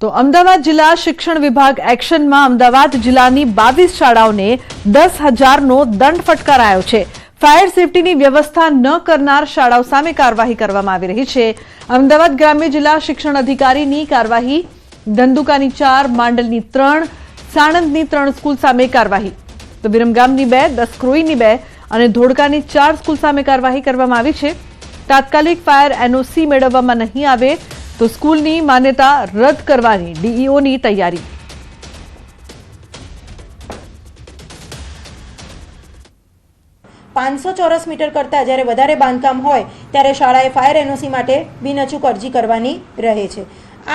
તો અમદાવાદ જિલ્લા શિક્ષણ વિભાગ એક્શનમાં અમદાવાદ જિલ્લાની 22 શાળાઓને 10,000નો દંડ ફટકારાયો છે। ફાયર સેફટીની વ્યવસ્થા ન કરનાર શાળાઓ સામે કાર્યવાહી કરવામાં આવી રહી છે। અમદાવાદ ગ્રામ્ય જિલ્લા શિક્ષણ અધિકારીની કાર્યવાહી, ધંધુકાની 4, માંડલની 3, સાણંદની 3 સ્કૂલ સામે કાર્યવાહી, તો વિરમગામની 2, દસક્રોઈની 2 અને ધોળકાની 4 સ્કૂલ સામે કાર્યવાહી કરવામાં આવી છે। તાત્કાલિક ફાયર એનઓસી મેળવવામાં નહીં આવે તો સ્કૂલની માન્યતા રદ કરવાની ડીઈઓની તૈયારી। ₹500 ચોરસ મીટર કરતાં જ્યારે વધારે બાંધકામ હોય ત્યારે શાળાએ ફાયર એનઓસી માટે બિનઅચૂક અરજી કરવાની રહે છે।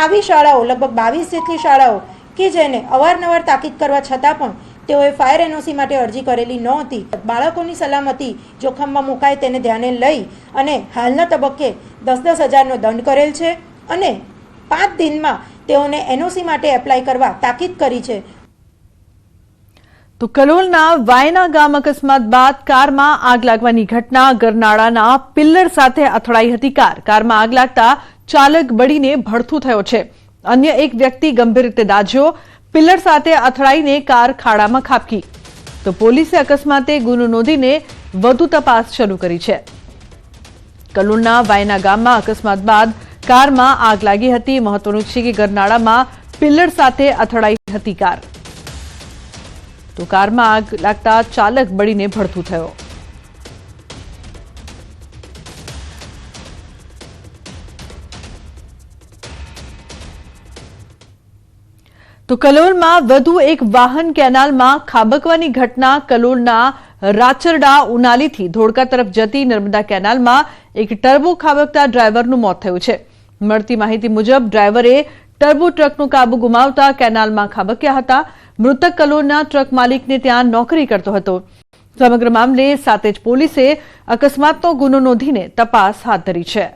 આવી શાળાઓ લગભગ 22 જેટલી શાળાઓ કે જેને અવારનવાર તાકીદ કરવા છતાં પણ તેઓએ ફાયર એનઓસી માટે અરજી કરેલી નહોતી। બાળકોની સલામતી જોખમમાં મુકાય તેને ધ્યાને લઈ અને હાલના તબક્કે 10,000નો દંડ કરેલ છે અને 5 દિનમાં તેઓને એનઓસી માટે એપ્લાય કરવા તાકીદ કરી છે। તો કલોલના વાયના ગામ અકસ્માત બાદ કારમાં આગ લાગવાની ઘટના, ગરનાળાના પિલ્લર સાથે અથડાઈ હતી કારમાં આગ લાગતા ચાલક બળીને ભડથું થયો છે। અન્ય એક વ્યક્તિ ગંભીર રીતે દાઝ્યો। પિલ્લર સાથે અથડાઈને કાર ખાડામાં ખાબકી, તો પોલીસે અકસ્માતે ગુનો નોંધીને વધુ તપાસ શરૂ કરી છે। કલોલના વાયના ગામમાં અકસ્માત બાદ કારમાં આગ લાગી હતી। મહત્વનું છે કે ગરનાળામાં પિલ્લર સાથે અથડાઈ હતી કાર, તો કારમાં આગ લાગતા ચાલક બળીને ભડથું થયો। તો કલોલમાં વધુ એક વાહન કેનાલમાં ખાબકવાની ઘટના। કલોલના રાચરડા ઉનાલીથી ધોળકા તરફ જતી નર્મદા કેનાલમાં એક ટર્બો ખાબકતા ડ્રાઈવરનું મોત થયું છે। મળતી માહિતી મુજબ ડ્રાઈવરે ટર્બો ટ્રકનો કાબુ ગુમાવતા કેનાલમાં ખાબક્યા હતા। મૃતક કલોલના ટ્રક માલિકને ત્યાં નોકરી કરતો હતો। સમગ્ર મામલે સાતેજ પોલીસે અકસ્માતનો ગુનો નોંધીને તપાસ હાથ ધરી છે।